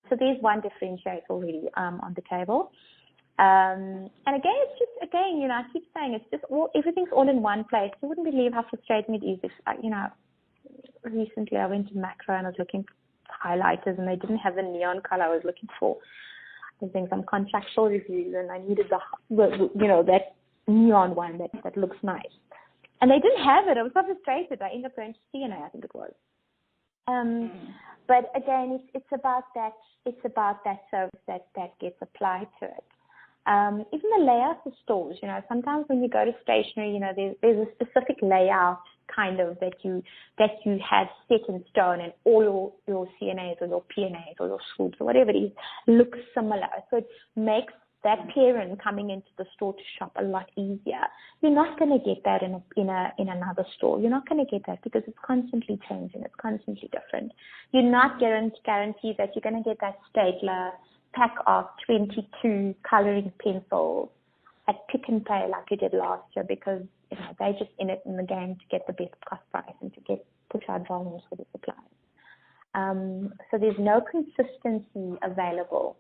So there's one differentiator already on the table. And again, it's just, again, I keep saying it's just everything's all in one place. You wouldn't believe how frustrating it is if, recently I went to Macro and I was looking for highlighters and they didn't have the neon color I was looking for. I was doing some contractual reviews and I needed that neon one that looks nice. And they didn't have it. I was so frustrated. I ended up going to CNA, I think it was. But again, it's about that. It's about that service that gets applied to it. Even the layout of stores, sometimes when you go to stationery, there's a specific layout kind of that you have set in stone, and all your CNAs or your PNAs or your swoops or whatever it is look similar. So it makes that parent coming into the store to shop a lot easier. You're not going to get that in another store. You're not going to get that because it's constantly changing. It's constantly different. You're not guaranteed that you're going to get that stapler pack of 22 coloring pencils at Pick and Pay like you did last year, because they're just in it in the game to get the best cost price and to push out volumes for the suppliers. So there's no consistency available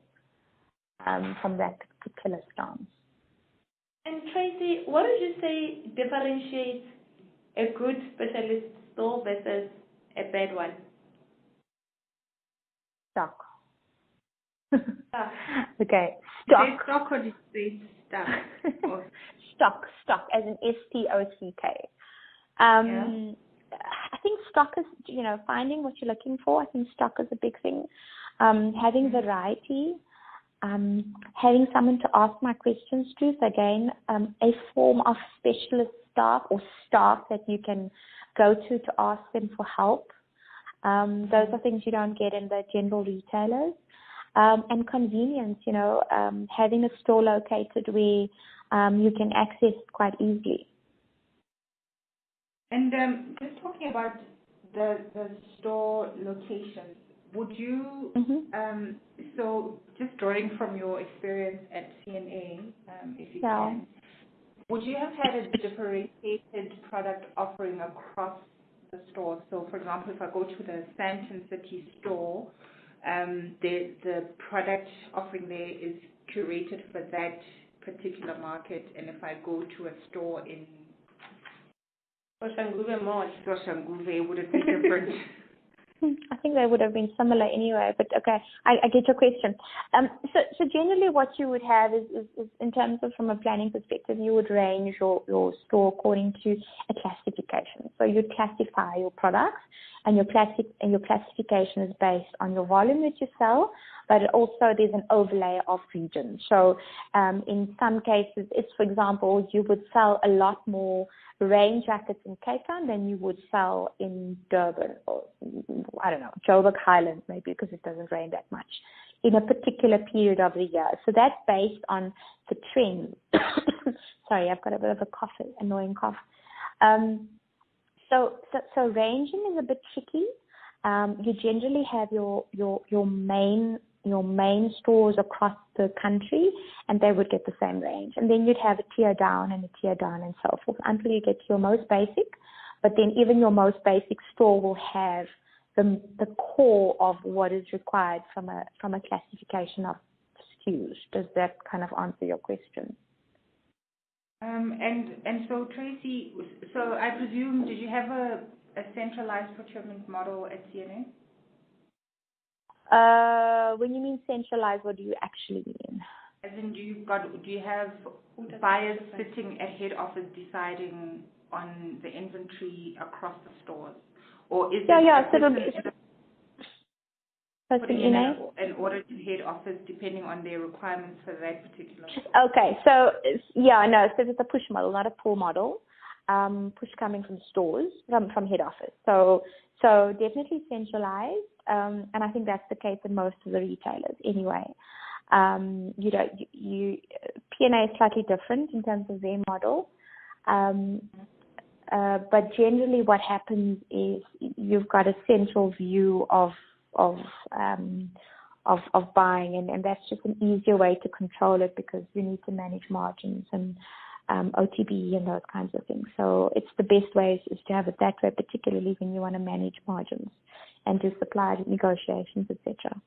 from that particular stance. And Tracy, what would you say differentiates a good specialist store versus a bad one? Stock. Stock. Okay. Stock. Stock, or did you say stock? Stock, as in STOCK. I think stock is, finding what you're looking for. I think stock is a big thing. Having variety. Having someone to ask my questions to. So again, a form of specialist staff or staff that you can go to ask them for help. Those are things you don't get in the general retailers. And convenience, having a store located where you can access it quite easily. And just talking about the store locations, would you, so just drawing from your experience at CNA, if you can, would you have had a differentiated product offering across the store? So, for example, if I go to the Sandton City store, the product offering there is curated for that particular market, and if I go to a store in Soshanguve, would it be different? I think they would have been similar anyway, but okay, I get your question. So generally what you would have is in terms of from a planning perspective, you would range your store according to a classification. So you'd classify your products, and your classification is based on your volume that you sell, but also there's an overlay of regions. So in some cases, it's, for example, you would sell a lot more rain jackets in Cape Town than you would sell in Durban or, I don't know, Joburg Highlands maybe, because it doesn't rain that much in a particular period of the year. So that's based on the trend. Sorry, I've got a bit of a cough, annoying cough. So ranging is a bit tricky. You generally have your main stores across the country, and they would get the same range. And then you'd have a tier down and a tier down and so forth until you get to your most basic. But then even your most basic store will have the core of what is required from a classification of SKUs. Does that kind of answer your question? And so Tracy, so I presume, did you have a centralized procurement model at CNA? When you mean centralized, what do you actually mean? As in, do you have buyers sitting at head office deciding on the inventory across the stores, or is putting in an order to head office depending on their requirements for that particular? Okay, so so it's a push model, not a pull model. Push coming from stores, from head office. So definitely centralized, and I think that's the case in most of the retailers anyway. P&A is slightly different in terms of their model, but generally what happens is you've got a central view of buying, and that's just an easier way to control it because you need to manage margins and OTB and those kinds of things. So it's the best way is to have it that way, particularly when you want to manage margins and do supply negotiations, etc.